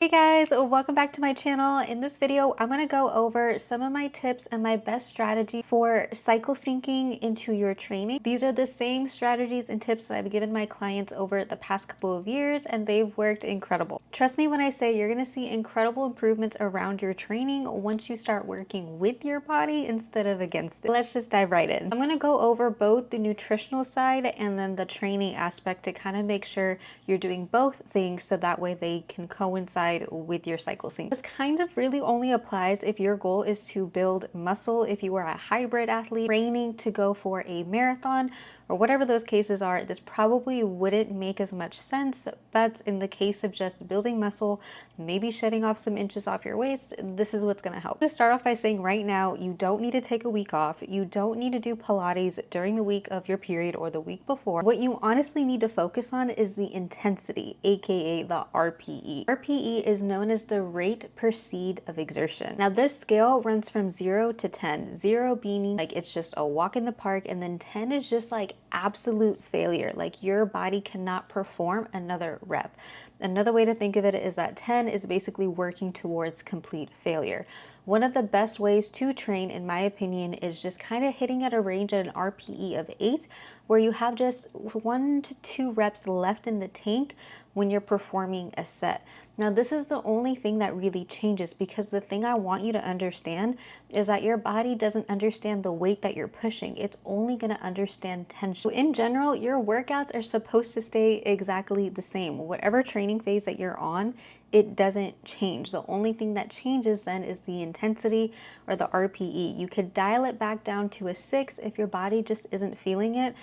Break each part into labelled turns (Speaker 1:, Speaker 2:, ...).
Speaker 1: Hey guys, welcome back to my channel. In this video, I'm going to go over some of my tips and my best strategy for cycle syncing into your training. These are the same strategies and tips that I've given my clients over the past couple of years, and they've worked incredible. Trust me when I say you're going to see incredible improvements around your training once you start working with your body instead of against it. Let's just dive right in. I'm going to go over both the nutritional side and then the training aspect to kind of make sure you're doing both things so that way they can coincide with your cycle sync. This kind of really only applies if your goal is to build muscle, if you are a hybrid athlete training to go for a marathon or whatever those cases are. This probably wouldn't make as much sense, but in the case of just building muscle, maybe shedding off some inches off your waist, this is what's going to help. To start off by saying right now, you don't need to take a week off. You don't need to do Pilates during the week of your period or the week before. What you honestly need to focus on is the intensity, aka the RPE. RPE is known as the rate per seed of exertion. Now this scale runs from 0 to 10, 0 being like it's just a walk in the park, and then 10 is just like absolute failure, like your body cannot perform another rep. Another way to think of it is that 10 is basically working towards complete failure. One of the best ways to train, in my opinion, is just kind of hitting at a range at an RPE of 8, where you have just 1 to 2 reps left in the tank when you're performing a set. Now, this is the only thing that really changes, because the thing I want you to understand is that your body doesn't understand the weight that you're pushing. It's only going to understand tension. So in general, your workouts are supposed to stay exactly the same. Whatever training phase that you're on, it doesn't change. The only thing that changes then is the intensity or the RPE. You could dial it back down to a 6 if your body just isn't feeling it.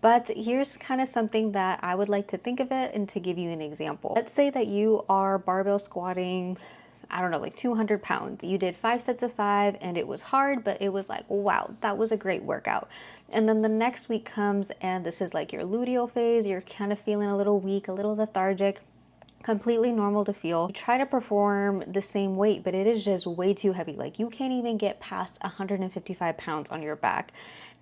Speaker 1: But here's kind of something that I would like to think of it and to give you an example. Let's say that you are barbell squatting, I don't know, like 200 pounds. You did 5 sets of 5 and it was hard, but it was like, wow, that was a great workout. And then the next week comes and this is like your luteal phase. You're kind of feeling a little weak, a little lethargic. Completely normal to feel. You try to perform the same weight, but it is just way too heavy. Like you can't even get past 155 pounds on your back.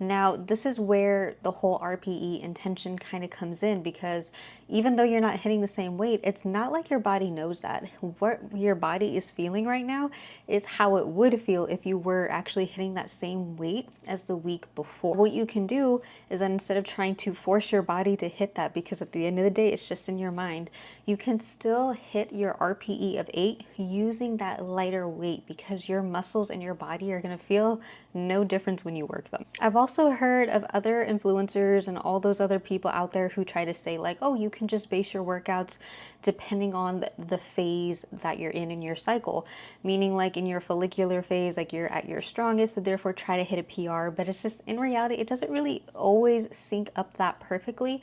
Speaker 1: Now, this is where the whole RPE intention kind of comes in, because even though you're not hitting the same weight, it's not like your body knows that. What your body is feeling right now is how it would feel if you were actually hitting that same weight as the week before. What you can do is that instead of trying to force your body to hit that, because at the end of the day, it's just in your mind, you can still hit your RPE of 8 using that lighter weight, because your muscles and your body are going to feel no difference when you work them. I've also heard of other influencers and all those other people out there who try to say like, oh, you can just base your workouts depending on the phase that you're in your cycle. Meaning like in your follicular phase, like you're at your strongest, so therefore try to hit a PR. But it's just, in reality, it doesn't really always sync up that perfectly.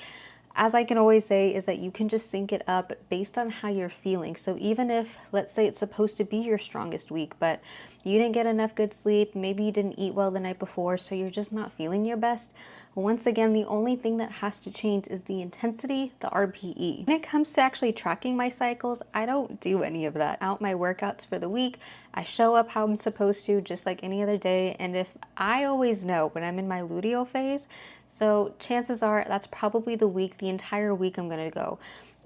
Speaker 1: As I can always say, is that you can just sync it up based on how you're feeling. So even if, let's say it's supposed to be your strongest week, but you didn't get enough good sleep, maybe you didn't eat well the night before, so you're just not feeling your best. Once again, the only thing that has to change is the intensity, the RPE. When it comes to actually tracking my cycles, I don't do any of that. Out my workouts for the week, I show up how I'm supposed to, just like any other day. And if I always know when I'm in my luteal phase, so chances are that's probably the week, the entire week I'm gonna go.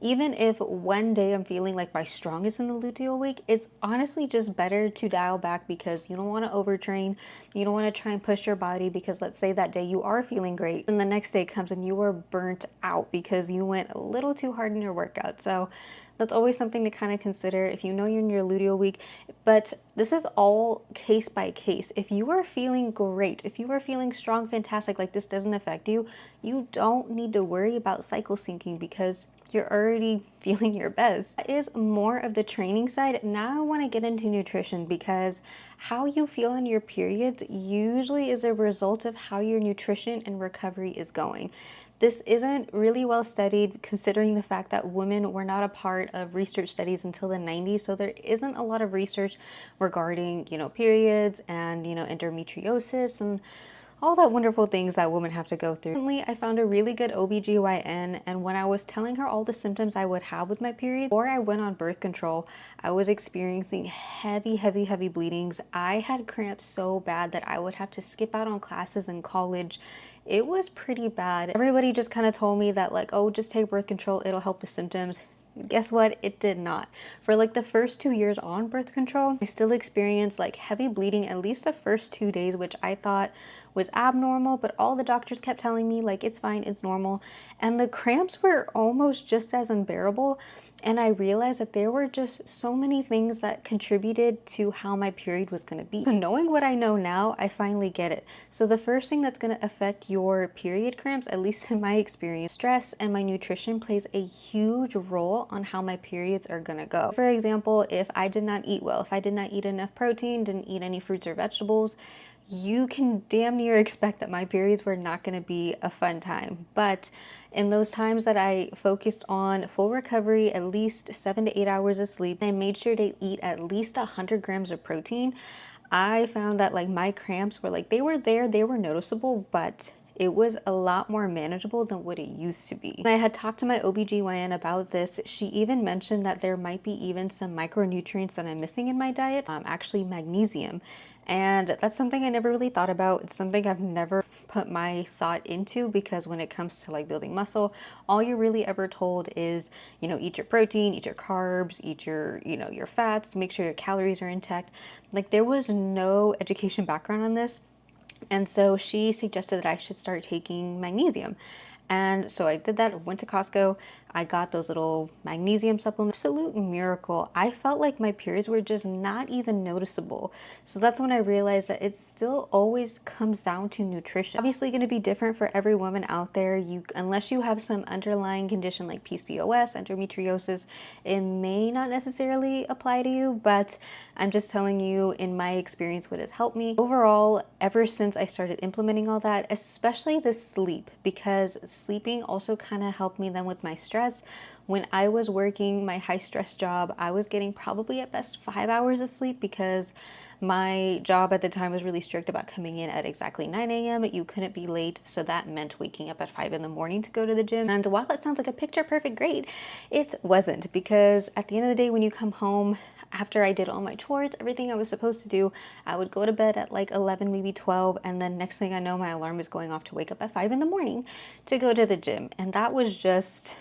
Speaker 1: Even if one day I'm feeling like my strongest in the luteal week, it's honestly just better to dial back, because you don't want to overtrain. You don't want to try and push your body, because let's say that day you are feeling great and the next day comes and you are burnt out because you went a little too hard in your workout. So that's always something to kind of consider if you know you're in your luteal week. But this is all case by case. If you are feeling great, if you are feeling strong, fantastic, like this doesn't affect you, you don't need to worry about cycle syncing, because you're already feeling your best. That is more of the training side. Now I want to get into nutrition, because how you feel on your periods usually is a result of how your nutrition and recovery is going. This isn't really well studied, considering the fact that women were not a part of research studies until the 90s. So there isn't a lot of research regarding, periods and, endometriosis and all that wonderful things that women have to go through. Recently, I found a really good OBGYN, and when I was telling her all the symptoms I would have with my period, before I went on birth control, I was experiencing heavy bleedings. I had cramps so bad that I would have to skip out on classes in college. It was pretty bad. Everybody just kind of told me that like, oh, just take birth control, it'll help the symptoms. Guess what? It did not. For like the first 2 years on birth control, I still experienced like heavy bleeding at least the first 2 days, which I thought was abnormal, but all the doctors kept telling me like it's fine, it's normal. And the cramps were almost just as unbearable. And I realized that there were just so many things that contributed to how my period was going to be. So knowing what I know now, I finally get it. So the first thing that's going to affect your period cramps, at least in my experience, stress and my nutrition plays a huge role on how my periods are going to go. For example, if I did not eat well, if I did not eat enough protein, didn't eat any fruits or vegetables, you can damn near expect that my periods were not going to be a fun time. But in those times that I focused on full recovery, at least 7 to 8 hours of sleep, I made sure to eat at least 100 grams of protein. I found that like my cramps were like, they were there, they were noticeable, but it was a lot more manageable than what it used to be. When I had talked to my OBGYN about this, she even mentioned that there might be even some micronutrients that I'm missing in my diet, actually magnesium. And that's something I never really thought about. It's something I've never put my thought into, because when it comes to like building muscle, all you're really ever told is, eat your protein, eat your carbs, eat your, your fats, make sure your calories are intact. Like there was no education background on this. And so she suggested that I should start taking magnesium. And so I did that, went to Costco, I got those little magnesium supplements. Absolute miracle. I felt like my periods were just not even noticeable. So that's when I realized that it still always comes down to nutrition. Obviously going to be different for every woman out there. Unless you have some underlying condition like PCOS, endometriosis, it may not necessarily apply to you, but I'm just telling you in my experience what has helped me. Overall, ever since I started implementing all that, especially the sleep, because sleeping also kind of helped me then with my stress. When I was working my high stress job, I was getting probably at best 5 hours of sleep, because my job at the time was really strict about coming in at exactly 9 a.m. You couldn't be late, so that meant waking up at 5 in the morning to go to the gym. And while that sounds like a picture perfect grade, it wasn't, because at the end of the day, when you come home, after I did all my chores, everything I was supposed to do, I would go to bed at like 11, maybe 12, and then next thing I know, my alarm is going off to wake up at 5 in the morning to go to the gym. And that was just,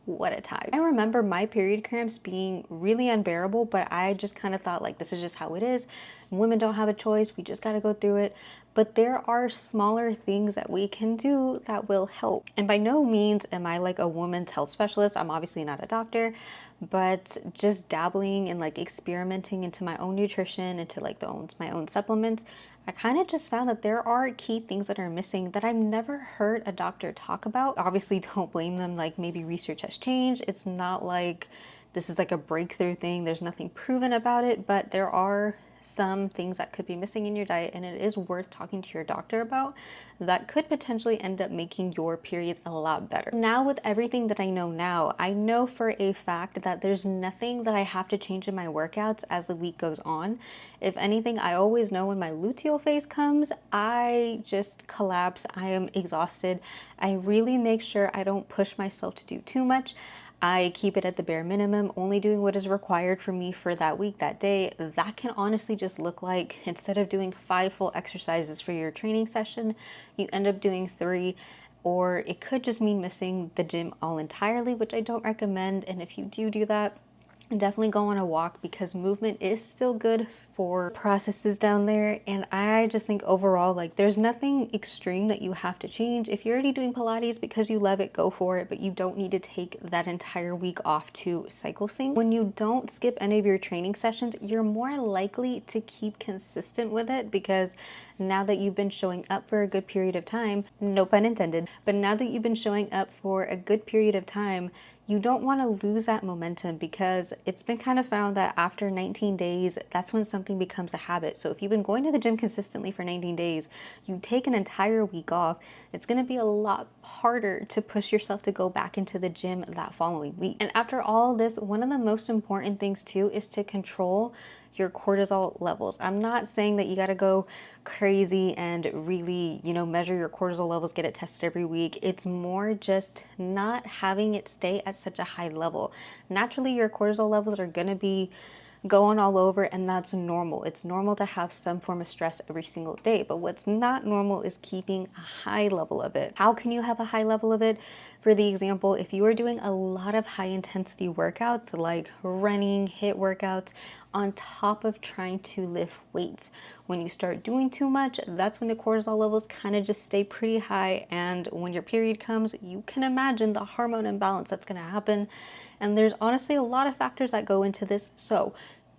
Speaker 1: what a time. I remember my period cramps being really unbearable, but I just kind of thought like, this is just how it is. Women don't have a choice. We just got to go through it. But there are smaller things that we can do that will help. And by no means am I like a woman's health specialist. I'm obviously not a doctor, but just dabbling and like experimenting into my own nutrition, into like my own supplements, I kind of just found that there are key things that are missing that I've never heard a doctor talk about. Obviously, don't blame them, like maybe research has changed. It's not like this is like a breakthrough thing. There's nothing proven about it, but there are some things that could be missing in your diet, and it is worth talking to your doctor about. That could potentially end up making your periods a lot better. Now, with everything that I know now, I know for a fact that there's nothing that I have to change in my workouts as the week goes on. If anything, I always know when my luteal phase comes, I just collapse. I am exhausted. I really make sure I don't push myself to do too much. I keep it at the bare minimum, only doing what is required for me for that week, that day. That can honestly just look like, instead of doing 5 full exercises for your training session, you end up doing 3. Or it could just mean missing the gym all entirely, which I don't recommend. And if you do that, definitely go on a walk, because movement is still good for processes down there. And I just think overall, like, there's nothing extreme that you have to change. If you're already doing Pilates because you love it, go for it, but you don't need to take that entire week off to cycle sync. When you don't skip any of your training sessions, you're more likely to keep consistent with it, because now that you've been showing up for a good period of time, no pun intended, but now that you've been showing up for a good period of time, you don't want to lose that momentum, because it's been kind of found that after 19 days, that's when something becomes a habit. So if you've been going to the gym consistently for 19 days, you take an entire week off, it's going to be a lot harder to push yourself to go back into the gym that following week. And after all this, one of the most important things too is to control your cortisol levels. I'm not saying that you got to go crazy and really, measure your cortisol levels, get it tested every week. It's more just not having it stay at such a high level. Naturally, your cortisol levels are going to be going all over, and that's normal. It's normal to have some form of stress every single day, but what's not normal is keeping a high level of it. How can you have a high level of it? For the example, if you are doing a lot of high intensity workouts like running, HIIT workouts, on top of trying to lift weights, when you start doing too much, that's when the cortisol levels kind of just stay pretty high. And when your period comes, you can imagine the hormone imbalance that's going to happen. And there's honestly a lot of factors that go into this. So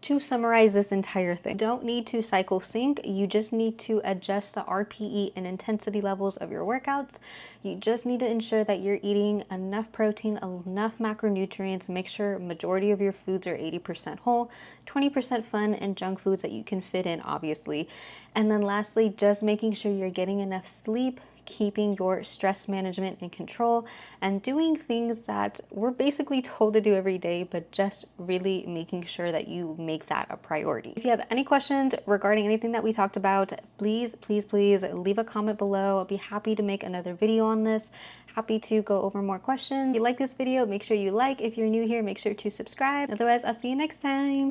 Speaker 1: to summarize this entire thing, you don't need to cycle sync. You just need to adjust the RPE and intensity levels of your workouts. You just need to ensure that you're eating enough protein, enough macronutrients. Make sure majority of your foods are 80% whole, 20% fun, and junk foods that you can fit in, obviously. And then lastly, just making sure you're getting enough sleep, keeping your stress management in control, and doing things that we're basically told to do every day, but just really making sure that you make that a priority. If you have any questions regarding anything that we talked about, please leave a comment below. I'll be happy to make another video on this. Happy to go over more questions. If you like this video, make sure you like. If you're new here, make sure to subscribe. Otherwise, I'll see you next time.